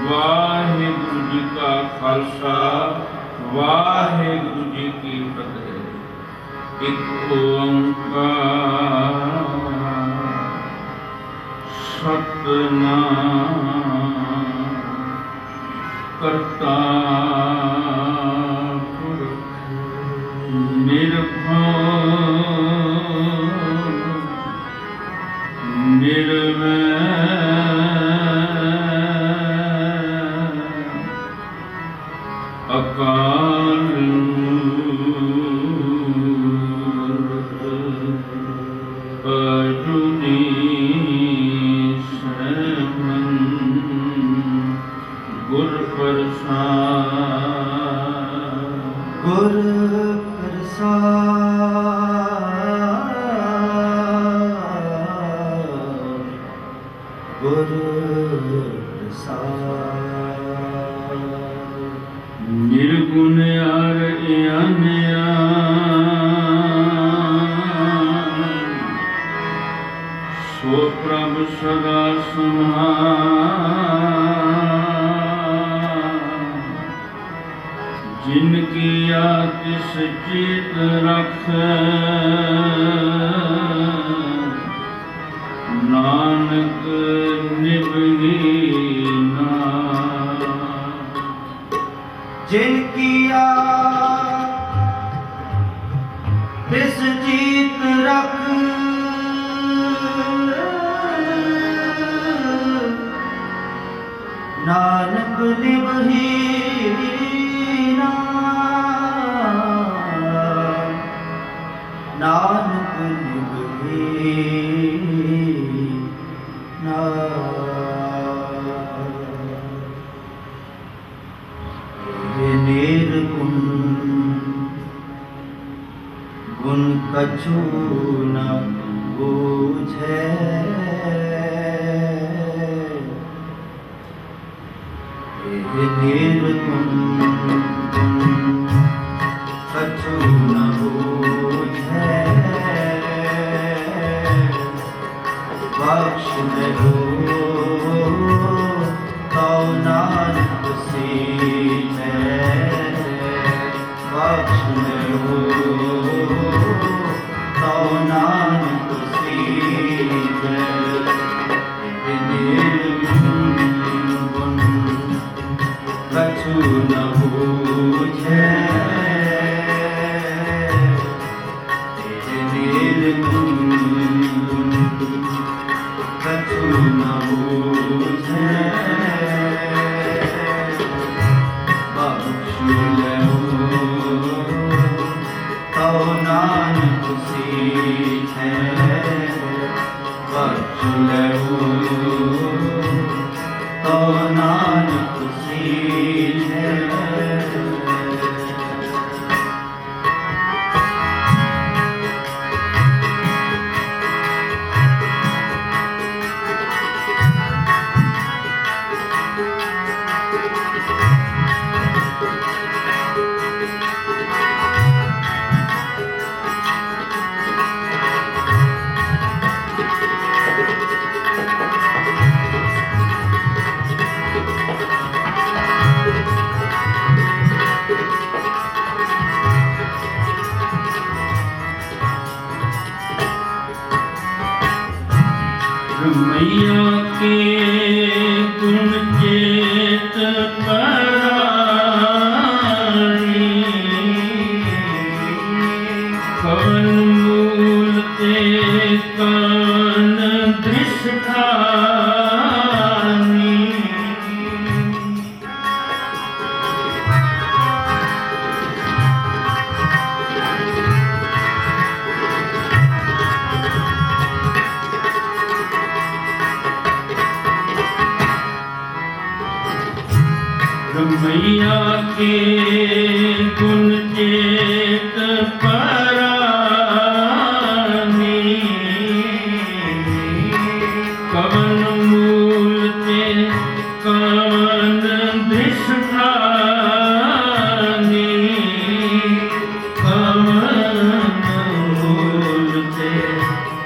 वाहिगुरु जी का खालसा वाहिगुरु जी की फतेह। एक ओंकार सतनाम करता पुरख निर्भय निर्वैर अकाल अजुनी सैमन गुर प्रसाद गुर प्रसाद गुर प्रसाद निर्गुण आर सो प्रभ सदा संहार जिनकी आतिश चित रख नानक निभगी जिनकी आतिश जीत रख नानक निभही नानक निभही निर्गुण गुण कछु न बूझे निर्गुण कछु न बूझे बख्श दो तो नानक सीने बख्श दो तो नानक सीने निर्गुण कछु न बूझे निर्गुण कछु न बूझे बख्श लो तो नानक सीखे बख्श लो तो नानक सीखे मैया के गुण के मैया के गुण चेत परानी, कवन मूल ते कवन दृष्टानी, कवन मूल ते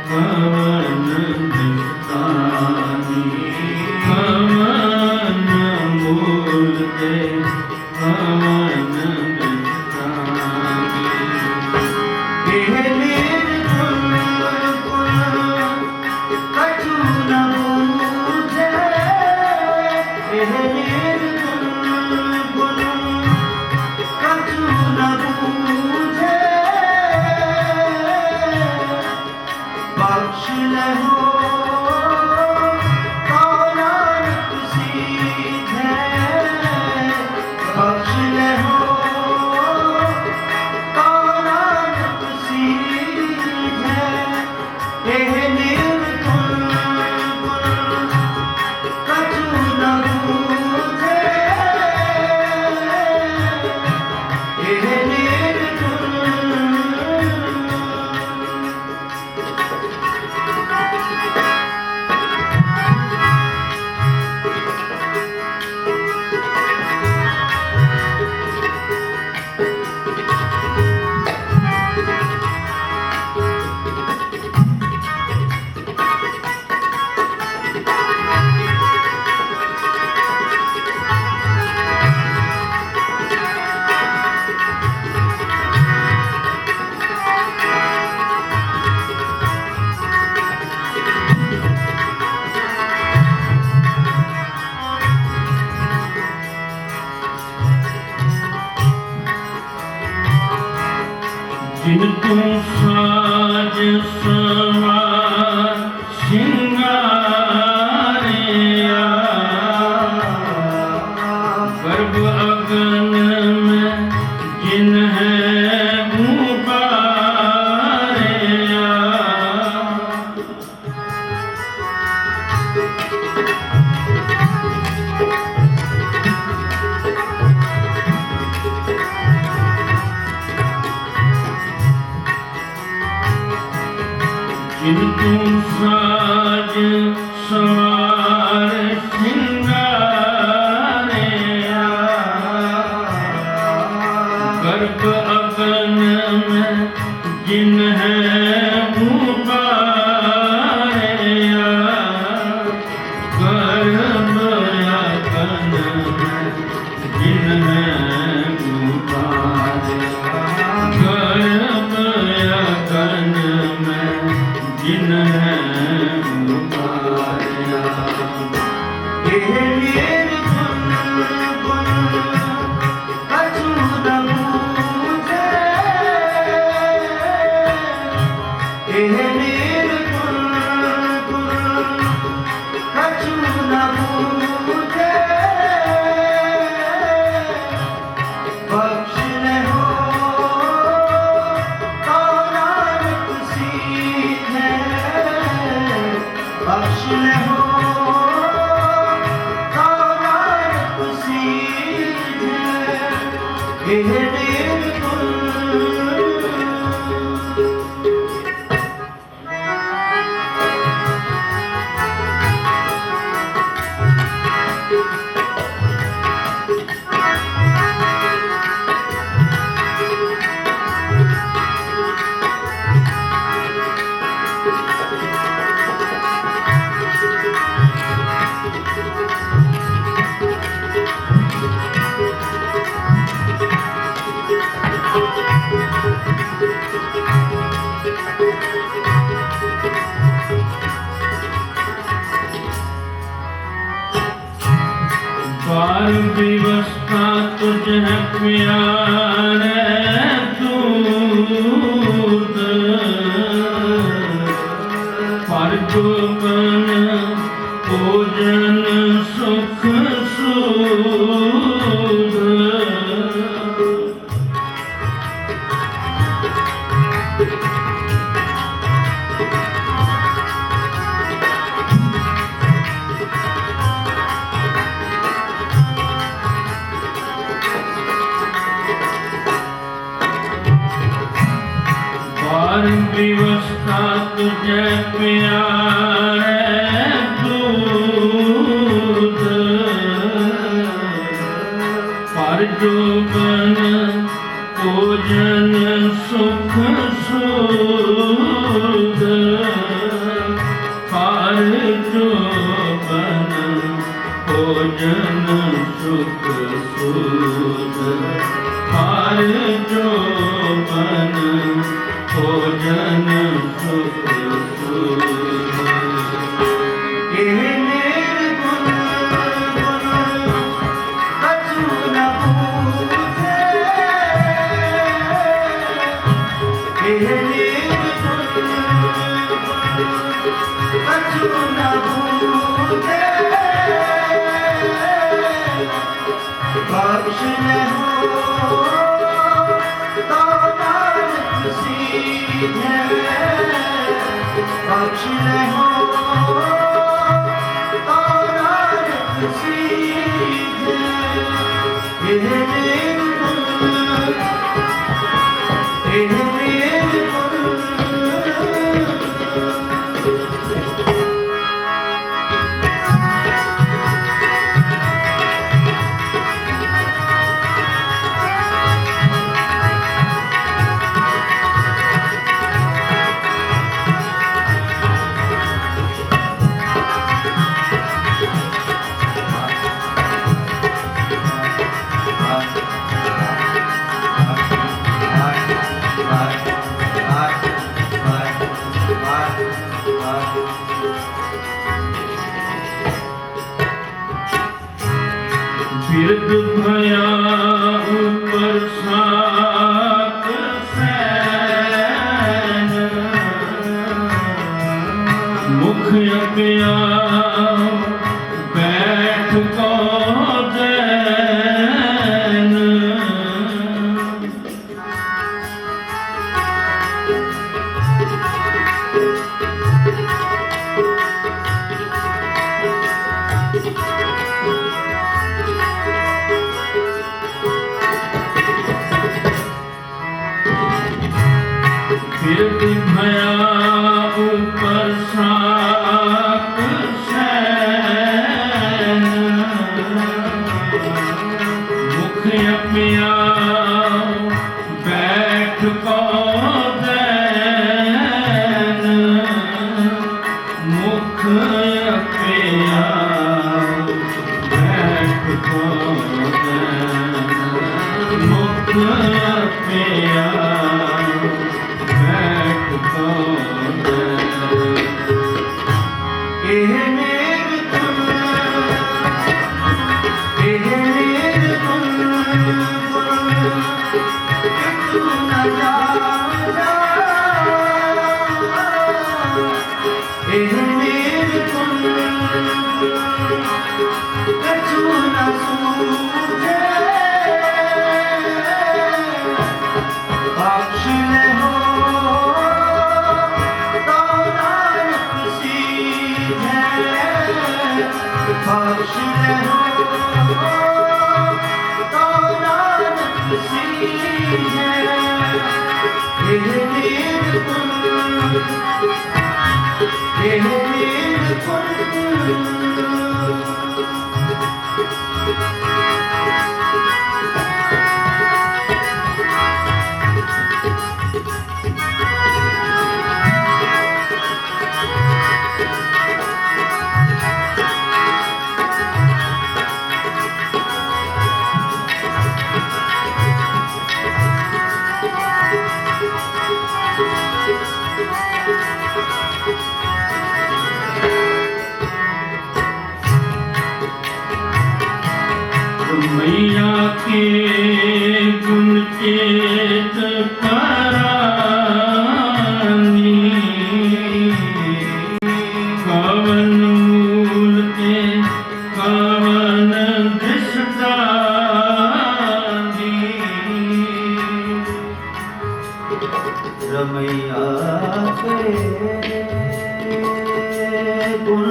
कवन दृष्टानी, कवन मूल ते कवन दृष्टानी। एह निर्गुण गुण कछु न बूझे, एह निर्गुण गुण कछु न बूझे, बख्श लहो नानक सीधे, बख्श लहो नानक सीधे। एह निर्गुण गुण कछु न बूझे, एह निर्गुण जिन तुम साज सवार सिंगारिया, गर्भ अगन में जिन है उबारिया, जिन तुम साज सवार सिंगारिया, गर्भ अगन में जिन है उबारिया, गर्भ अगन में जिन है उबारिया, गर्भ अगन में जिन है उबारिया। एह निर्गुण गुण कछु न बूझे, एह निर्गुण गुण कछु न बूझे, बख्श लहो नानक सीधे, बख्श लहो नानक सीधे। एह निर्गुण बार व्यवस्था तुझ है प्यारे दूत, पर जोगन भोजन सुख सूद। तुझे प्यारे दूध पर जोबन भोजन सुख सूद पर जोबन भोजन सुख सूद पर जोबन भोजन सुख सूद। बख्श ले हो तो नानक सीधे, बख्श ले हो तो नानक सीधे। बिरद भया ऊपर सात सैन, मुख अपिया बैठ को दैन। बिरद भया ऊपर सात सैन, मुख अपिया बैठ को दैन। मुख अपिया बैठ को दैन। मुख अपिया बख्श ले हो तो नानक सीधे, बख्श ले हो तो नानक सीधे। मैया के गुण चेत परानी, कवन मूल के कवन दृष्टानी। रमैया के गुण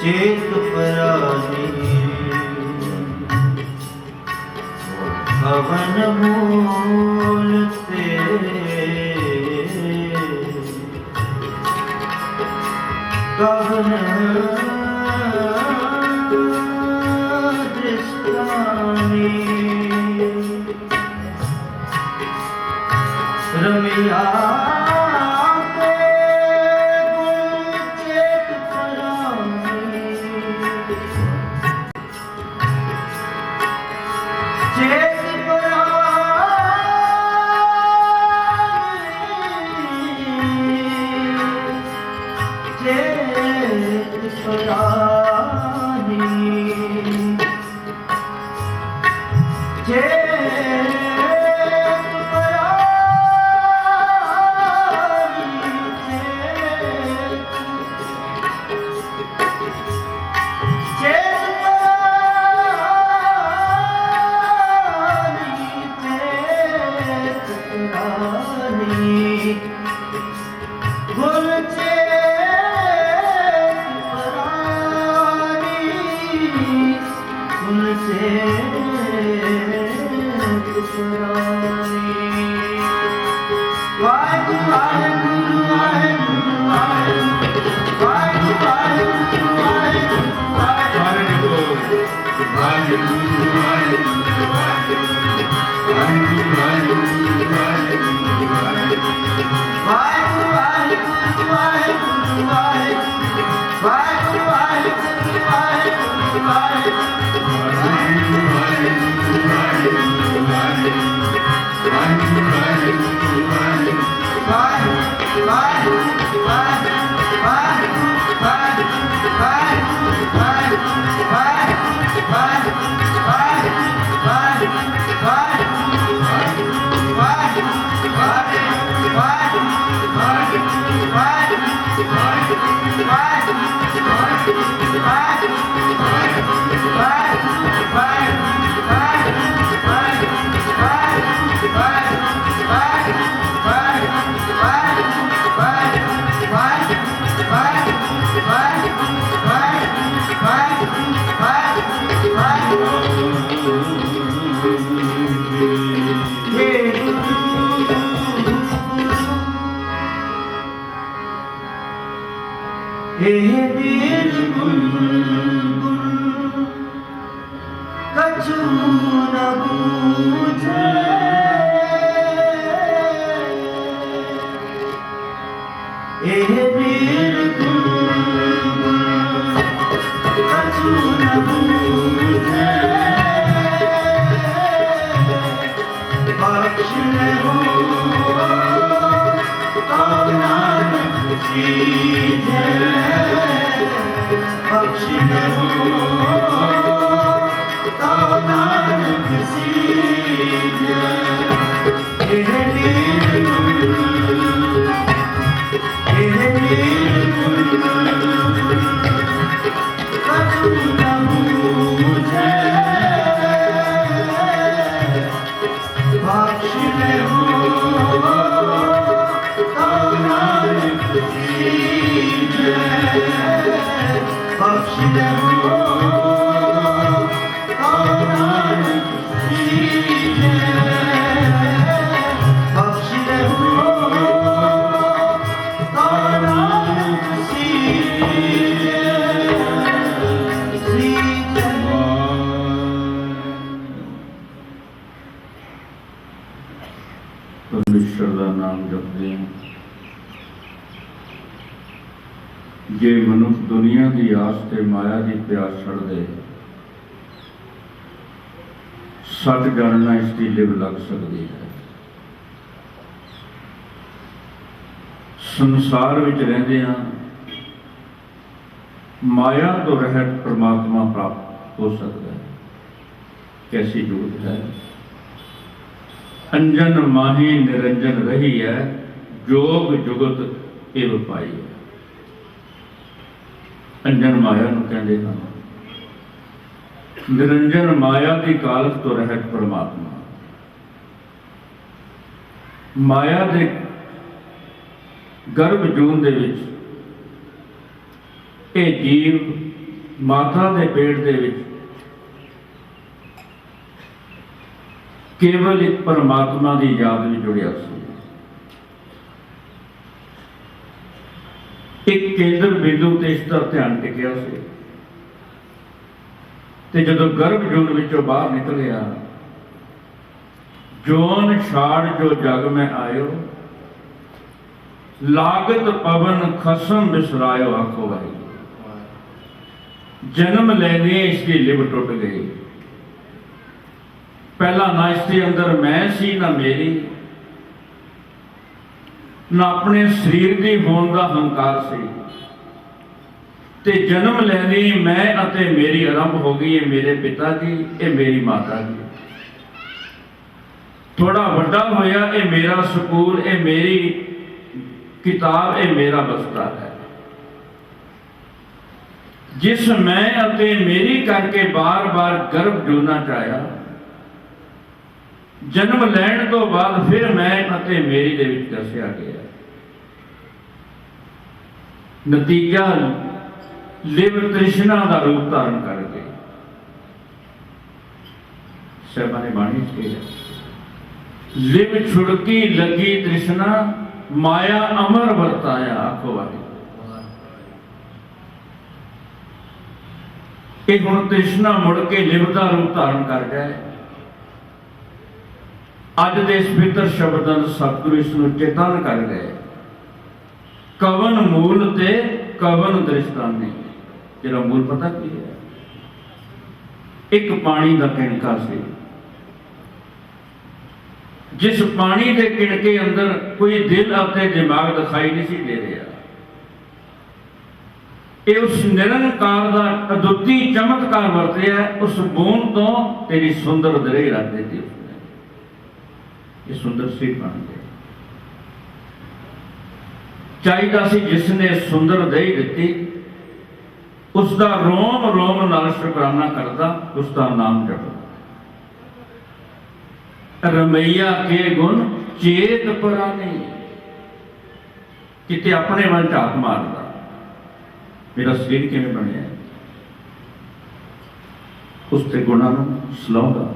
चेत परानी, कवन मूल तेरे कवन दृष्टाने रमिया के गुण चेत पराने चेत परमेश्वर का नाम जपते हैं। जे मनुष्य दुनिया की आस ते माया की प्यास छड़ दे, सच जानना इसकी लिव लग सकती है। संसार विच रहिंदे हां माया तो रहत परमात्मा प्राप्त हो सकता है। कैसी जरूरत है। अंजन माही निरंजन रही है, जोग जुगत इव पाई है। अंजन माया नूं कहंदे हां, निरंजन माया की कालख तो रहत परमात्मा। माया दे गर्भ जून दे विच ये जीव माता के पेट दे विच केवल एक परमात्मा की याद में जुड़िया सी। ਇੱਕ ਕੇਂਦਰ ਬਿੰਦੂ ਤੇ ਇਸ ਦਾ ਧਿਆਨ ਟਿਕਿਆ ਸੀ। ਤੇ ਜਦੋਂ ਗਰਭ ਜੂਨ ਵਿੱਚੋਂ ਬਾਹਰ ਨਿਕਲਿਆ, ਜੋਨ ਛਾੜ ਜੋ ਜਗ ਮੈਂ ਆਇਓ, ਲਾਗਤ ਪਵਨ ਖਸਮ ਬਿਸਰਾਇਓ, ਆਖੋ ਵਾਹਿਗੁਰੂ। ਜਨਮ ਲੈਂਦੇ ਇਸ ਦੀ ਲਿਵ ਟੁੱਟ ਗਈ। ਪਹਿਲਾਂ ਨਾ ਇਸ ਦੇ ਅੰਦਰ ਮੈਂ ਸੀ, ਨਾ ਮੇਰੀ, ਨਾ ਆਪਣੇ ਸਰੀਰ ਦੀ ਹੋਣ ਦਾ ਹੰਕਾਰ ਸੀ। ਤੇ ਜਨਮ ਲੈਂਦੀ ਮੈਂ ਅਤੇ ਮੇਰੀ ਆਰੰਭ ਹੋ ਗਈ। ਇਹ ਮੇਰੇ ਪਿਤਾ ਜੀ, ਇਹ ਮੇਰੀ ਮਾਤਾ ਜੀ। ਥੋੜਾ ਵੱਡਾ ਹੋਇਆ, ਇਹ ਮੇਰਾ ਸਕੂਲ, ਇਹ ਮੇਰੀ ਕਿਤਾਬ, ਇਹ ਮੇਰਾ ਬਸਤਾ ਹੈ। ਜਿਸ ਮੈਂ ਅਤੇ ਮੇਰੀ ਕਰਕੇ ਬਾਰ-ਬਾਰ ਗਰਭ ਜੂਨਾ ਚਾਹਿਆ, ਜਨਮ ਲੈਣ ਤੋਂ ਬਾਅਦ ਫਿਰ ਮੈਂ ਅਤੇ ਮੇਰੀ ਦੇ ਵਿੱਚ ਦੱਸਿਆ ਗਿਆ। ਨਤੀਜਾ ਲਿਵ ਤ੍ਰਿਸ਼ਨਾ ਦਾ ਰੂਪ ਧਾਰਨ ਕਰ ਗਈ। ਸਾਹਿਬਾਂ ਨੇ ਬਾਣੀ ਚ ਕਿਹਾ, ਲਿਵ ਛੁੜਕੀ ਲੱਗੀ ਤ੍ਰਿਸ਼ਨਾ, ਮਾਇਆ ਅਮਰ ਵਰਤਾਇਆ, ਆਖੋ ਵਾਹਿਗੁਰੂ। ਇਹ ਹੁਣ ਤ੍ਰਿਸ਼ਨਾ ਮੁੜ ਕੇ ਲਿਵ ਦਾ ਰੂਪ ਧਾਰਨ ਕਰ ਜਾਏ। ਅੱਜ ਦੇ ਇਸ ਪਵਿੱਤਰ ਸ਼ਬਦ ਨਾਲ ਸਤਿਗੁਰੂ ਇਸ ਨੂੰ ਚੇਤਨ ਕਰ ਗਏ। ਕਵਨ ਮੂਲ ਤੇ ਕਵਨ ਦ੍ਰਿਸ਼ਟਾਨੀ। ਜਿਹੜਾ ਮੂਲ ਪਤਾ ਕੀ ਹੈ? ਇੱਕ ਪਾਣੀ ਦਾ ਕਿਣਕਾ ਸੀ। ਜਿਸ ਪਾਣੀ ਦੇ ਕਿਣਕੇ ਅੰਦਰ ਕੋਈ ਦਿਲ ਅਤੇ ਦਿਮਾਗ ਦਿਖਾਈ ਨਹੀਂ ਸੀ ਦੇ ਰਿਹਾ। ਇਹ ਉਸ ਨਿਰੰਕਾਰ ਦਾ ਅਦੁੱਤੀ ਚਮਤਕਾਰ ਵਰਤਿਆ। ਉਸ ਬੂੰਦ ਤੋਂ ਤੇਰੀ ਸੁੰਦਰ ਦਰੇ ਰੱਖ ਦਿੱਤੀ ਉਸਨੇ। ਇਹ ਸੁੰਦਰ ਸੀ ਬਣ ਗਏ। ਚਾਹੀਦਾ ਸੀ ਜਿਸ ਨੇ ਸੁੰਦਰ ਦਹੀਂ ਦਿੱਤੀ, ਉਸ ਦਾ ਰੋਮ ਰੋਮ ਨਾਲ ਸ਼ੁਕਰਾਨਾ ਕਰਦਾ, ਉਸ ਦਾ ਨਾਮ ਜਪਦਾ। ਰਮਈਆ ਕੇ ਗੁਣ ਚੇਤ ਪੁਰਾਣੀ। ਕਿਤੇ ਆਪਣੇ ਵੱਲ ਝਾਤ ਮਾਰਦਾ, ਮੇਰਾ ਸਰੀਰ ਕਿਵੇਂ ਬਣਿਆ, ਉਸ ਤੇ ਗੁਣਾਂ ਨੂੰ ਸਲਾਉਂਦਾ।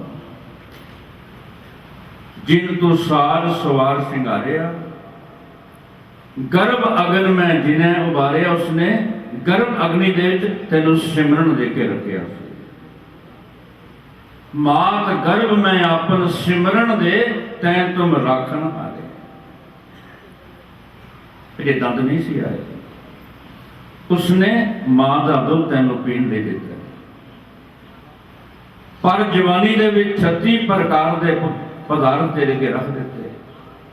ਜਿਨ ਤੂੰ ਸਾਜ ਸਵਾਰ ਸ਼ਿੰਗਾਰਿਆ, ਗਰਭ ਅਗਨ ਮੈਂ ਜਿਨੈ ਉਬਾਰਿਆ। ਉਸਨੇ ਗਰਭ ਅਗਨੀ ਦੇ ਵਿੱਚ ਤੈਨੂੰ ਸਿਮਰਨ ਦੇ ਕੇ ਰੱਖਿਆ ਸੀ। ਮਾਤ ਗਰਭ ਮੈਂ ਆਪਨ ਸਿਮਰਨ ਦੇ, ਤੈਂ ਤੁਮ ਰਾਖਣ ਹਾਰੇ। ਇਹ ਦੰਦ ਨਹੀਂ ਸੀ ਆਏ, ਉਸਨੇ ਮਾਂ ਦਾ ਦੁੱਧ ਤੈਨੂੰ ਪੀਣ ਦੇ ਦਿੱਤਾ। ਪਰ ਜਵਾਨੀ ਦੇ ਵਿੱਚ 36 ਪ੍ਰਕਾਰ ਦੇ ਪਦਾਰਥ ਤੇਰੇ ਕੇ ਰੱਖ ਦਿੱਤੇ।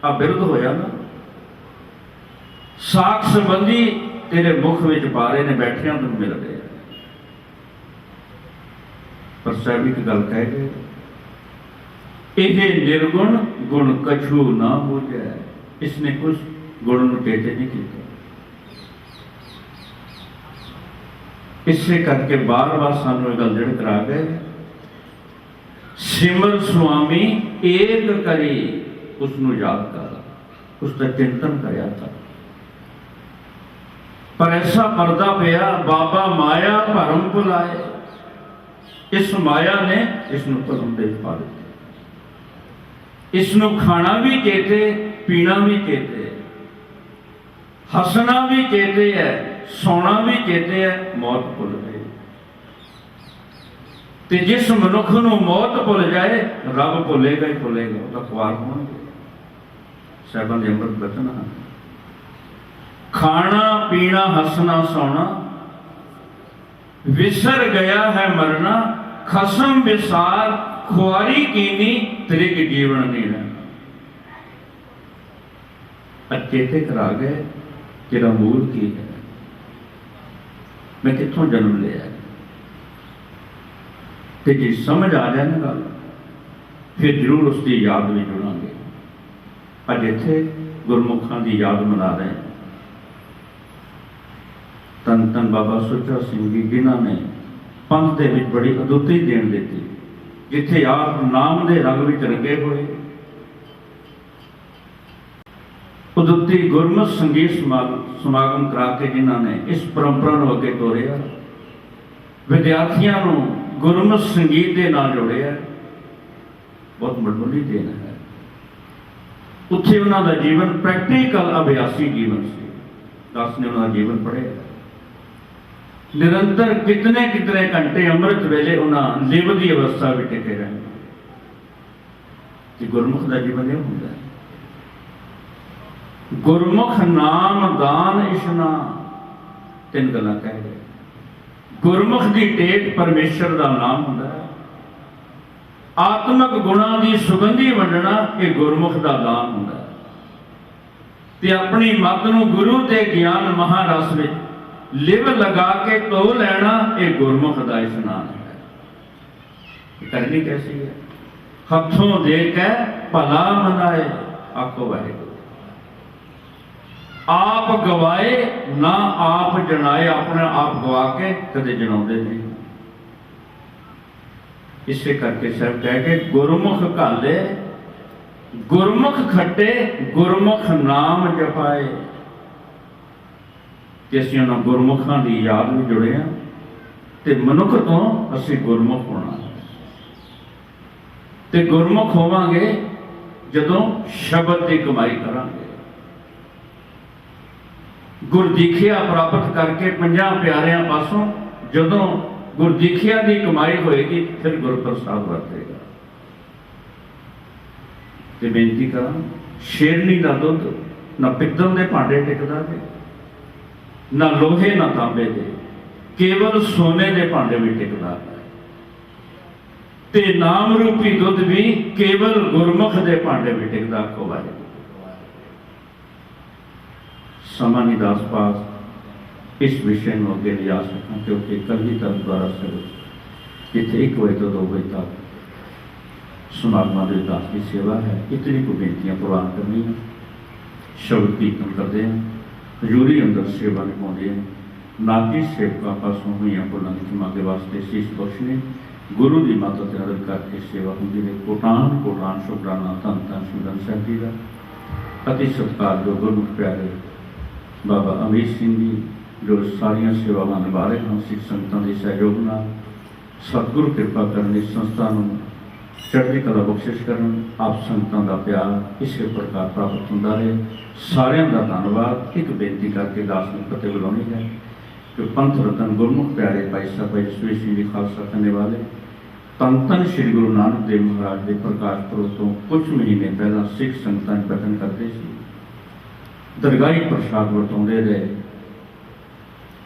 ਆ ਬਿਰਧ ਹੋਇਆ ਨਾ, ਸਾਖ ਸੰਬੰਧੀ ਤੇਰੇ ਮੁਖ ਵਿੱਚ ਪਾ ਰਹੇ ਨੇ, ਬੈਠਿਆਂ ਨੂੰ ਮਿਲ ਰਹੇ। ਪਰ ਸਾਹਿਬ ਇੱਕ ਗੱਲ ਕਹਿ ਗਏ, ਇਹ ਨਿਰਗੁਣ ਗੁਣ ਕਛੂ ਨਾ ਬੂਝੈ। ਇਸਨੇ ਕੁਝ ਗੁਣ ਨੂੰ ਟੇਟੇ ਨਹੀਂ ਕੀਤਾ। ਇਸੇ ਕਰਕੇ ਬਾਰ-ਬਾਰ ਸਾਨੂੰ ਇਹ ਗੱਲ ਜਿਹੜੇ ਕਰਾ ਗਏ, ਸਿਮਰ ਸੁਆਮੀ ਏਕ ਕਰੀ। ਉਸ ਨੂੰ ਯਾਦ ਕਰ, ਉਸ ਦਾ ਚਿੰਤਨ ਕਰਿਆ ਕਰ। ਪਰ ਐਸਾ ਪਰਦਾ ਪਿਆ, ਬਾਬਾ ਮਾਇਆ ਭਰਮ ਭੁਲਾਏ। ਇਸ ਮਾਇਆ ਨੇ ਇਸ ਨੂੰ ਭਰਮ ਦੇ ਪਾ ਦਿੱਤਾ। ਇਸ ਨੂੰ ਖਾਣਾ ਵੀ ਚੇਤੇ, ਪੀਣਾ ਵੀ ਚੇਤੇ, ਹੱਸਣਾ ਵੀ ਚੇਤੇ ਹੈ, ਸੌਣਾ ਵੀ ਚੇਤੇ ਹੈ, ਮੌਤ ਭੁੱਲ ਗਈ। ਤੇ ਜਿਸ ਮਨੁੱਖ ਨੂੰ ਮੌਤ ਭੁੱਲ ਜਾਏ, ਰੱਬ ਭੁੱਲੇਗਾ ਹੀ ਭੁੱਲੇਗਾ। ਉਹਦਾ ਖੁਆਰ ਹੋਣਗੇ। ਸਾਹਿਬਾਂ ਦੇ ਅੰਮ੍ਰਿਤ ਬਚਨ ਹਨ, ਖਾਣਾ ਪੀਣਾ ਹੱਸਣਾ ਸੌਣਾ, ਵਿਸਰ ਗਿਆ ਹੈ ਮਰਨਾ। ਖਸਮ ਵਿਸਾਰ ਖੁਆਰੀ ਕੀਨੀ, ਤ੍ਰਿਗ ਜੀਵਨ ਨਹੀਂ ਰਹਿਣਾ। ਅਚੇਤੇ ਕਰਾ ਗਏ ਤੇਰਾ ਮੂਲ ਕੀ ਹੈ, ਮੈਂ ਕਿੱਥੋਂ ਜਨਮ ਲਿਆ। ਤੇ ਜੇ ਸਮਝ ਆ ਜਾਏ ਨਾ ਗੱਲ, ਫਿਰ ਜ਼ਰੂਰ ਉਸ ਦੀ ਯਾਦ ਵਿੱਚ ਜੁੜਾਂਗੇ। ਅੱਜ ਇੱਥੇ ਗੁਰਮੁਖਾਂ ਦੀ ਯਾਦ ਮਨਾ ਰਹੇ ਹਾਂ। ਧੰਨ ਧੰਨ ਬਾਬਾ ਸੁੱਚਾ ਸਿੰਘ ਜੀ, ਜਿਨ੍ਹਾਂ ਨੇ ਪੰਥ ਦੇ ਵਿੱਚ ਬੜੀ ਅਦੁੱਤੀ ਦੇਣ ਦਿੱਤੀ। ਜਿੱਥੇ ਆਪ ਨਾਮ ਦੇ ਰੰਗ ਵਿੱਚ ਰੰਗੇ ਹੋਏ, ਅਦੁੱਤੀ ਗੁਰਮਤਿ ਸੰਗੀਤ ਸਮਾਗਮ ਕਰਾ ਕੇ ਜਿਨ੍ਹਾਂ ਨੇ ਇਸ ਪਰੰਪਰਾ ਨੂੰ ਅੱਗੇ ਤੋਰਿਆ, ਵਿਦਿਆਰਥੀਆਂ ਨੂੰ ਗੁਰਮਤਿ ਸੰਗੀਤ ਦੇ ਨਾਲ ਜੋੜਿਆ, ਬਹੁਤ ਵੱਡੀ ਦੇਣ ਹੈ। ਉੱਥੇ ਉਹਨਾਂ ਦਾ ਜੀਵਨ ਪ੍ਰੈਕਟੀਕਲ ਅਭਿਆਸੀ ਜੀਵਨ ਸੀ। दास ने उन्होंने जीवन पढ़िया निरंतर कितने कितने घंटे अमृत वेले उन्हें लिव की अवस्था में टिके रहना कि गुरमुख का जीवन यह होंगे गुरमुख नाम दान इशनान तीन गल्लां कह गए गुरमुख की टेक परमेश्वर का नाम होंगे आत्मक गुणों की सुगंधी वंडना ये गुरमुख का दान होंगे ते अपनी मत नूं गुरु के ज्ञान महारस में लिव लगा के धो लेना ये गुरमुख का इशनान है करनी कैसी है हथों दे के भला मनाए आखो वाहिगुरू आप गवाए ना आप जनाए अपने आप गवा के कदे जनाते नहीं इसे करके सब कह के गुरमुख घाले गुरमुख खट्टे गुरमुख नाम जपाए कि असीं उन्हां गुरमुखां दी याद में जुड़े हैं ते मनुख तो असीं गुरमुख होना ते गुरमुख होवांगे जदों शब्द की कमाई करांगे गुरदीखिया प्राप्त करके 50 प्यारिਆਂ पासों जदों गुरदीखिया की कमाई होएगी फिर गुरप्रसाद वरतेगा ते बेनती करा शेरनी का दुध ना पित्तल के भांडे टिकता है ना लोहे ना तांबे दे केवल सोने के भांडे में टिकता है ते नाम रूपी दुध भी केवल गुरमुख के भांडे में टिकता खोवाए समानी दास पास इस विषय में अगे ले जा सका क्योंकि कभी तक द्वारा सर इतने 1 बजे तो 2 बजे तक समागमा के दास की सेवा है इतनी को बेनतियां प्रवान करनी है शब्द कीर्तन करते हैं हजूरी अंदर सेवा निभाते हैं नाती सेवकों पासों हुई भुलों की क्षमा के वास्ते शीश बख्शने गुरु की मत आदर करके सेवा होंगी है कोटान कोटान शुकराना धन धन सुदन साहब जी का अति सत्कार जो गुरमुख प्यारे बाबा अमीर सिंह जी जो सारिया सेवावां निभा रहे हैं सिख संगतां के सहयोग नाल सतगुरु कृपा करनी संस्था चढ़ती कला बख्शिश करन आप संगतां दा प्यार इसे प्रकार प्राप्त होंदा रहे सारियां दा धन्नवाद एक बेनती करके दास ने फतेह बुलानी है कि पंथ रतन गुरमुख प्यारे भाई साहब भाई जसवीर सिंह जी खालसा करने वाले तन तन श्री गुरु नानक देव महाराज के प्रकाश पुरब तो कुछ महीने पहला सिख संगतां बचन करते सी दरगाही प्रसाद वरताउंदे रहे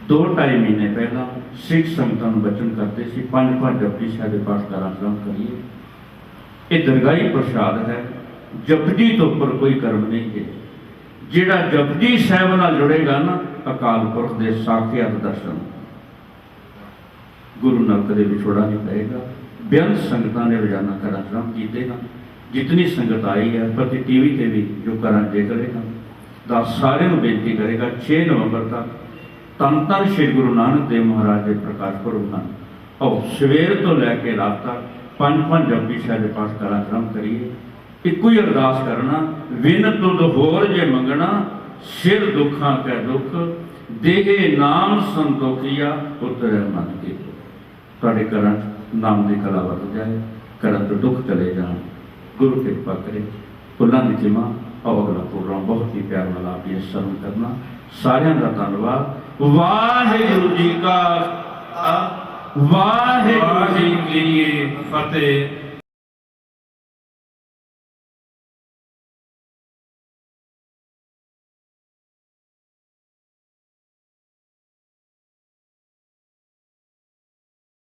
2-2.5 महीने पहला सिख संगतां बचन करते सी 5 जपजी साहिब के पाठ का आरंभ करिए ये दरगाही प्रसाद है जपजी तो ऊपर कोई कर्म नहीं है जिहड़ा जपजी साहिब नाल जुड़ेगा ना अकाल पुरख के साक्षात दर्शन गुरु नाल कदे विछोड़ा नहीं पएगा बेअंत संगतां ने रोजाना घर आरंभ किए हैं जितनी संगत आई है प्रति टीवी से भी जो घर जे करेगा दास सारे बेनती करेगा 6 नवंबर तक तन तन श्री गुरु नानक देव महाराज के प्रकाश पुरब हैं और सवेर तो लैके रात तक 5 जपजी साहिब के पाठ का आरंभ करिए इको ही अरदास करना विन तुद होर जे मंगना सिर दुखा कै दुख देहे नाम संतोखिया उतर मन के तुहाडे घरां नाम की कला वध जाए घरां तो दुख चले जाए गुरु कृपा करे फुल्लां दी खिमा और अगला प्रोग्राम बहुत ही प्यार वाला आप ये सर्व करना सारियां दा धन्नवाद वाहिगुरू जी का वाहिगुरू जी की फतेह।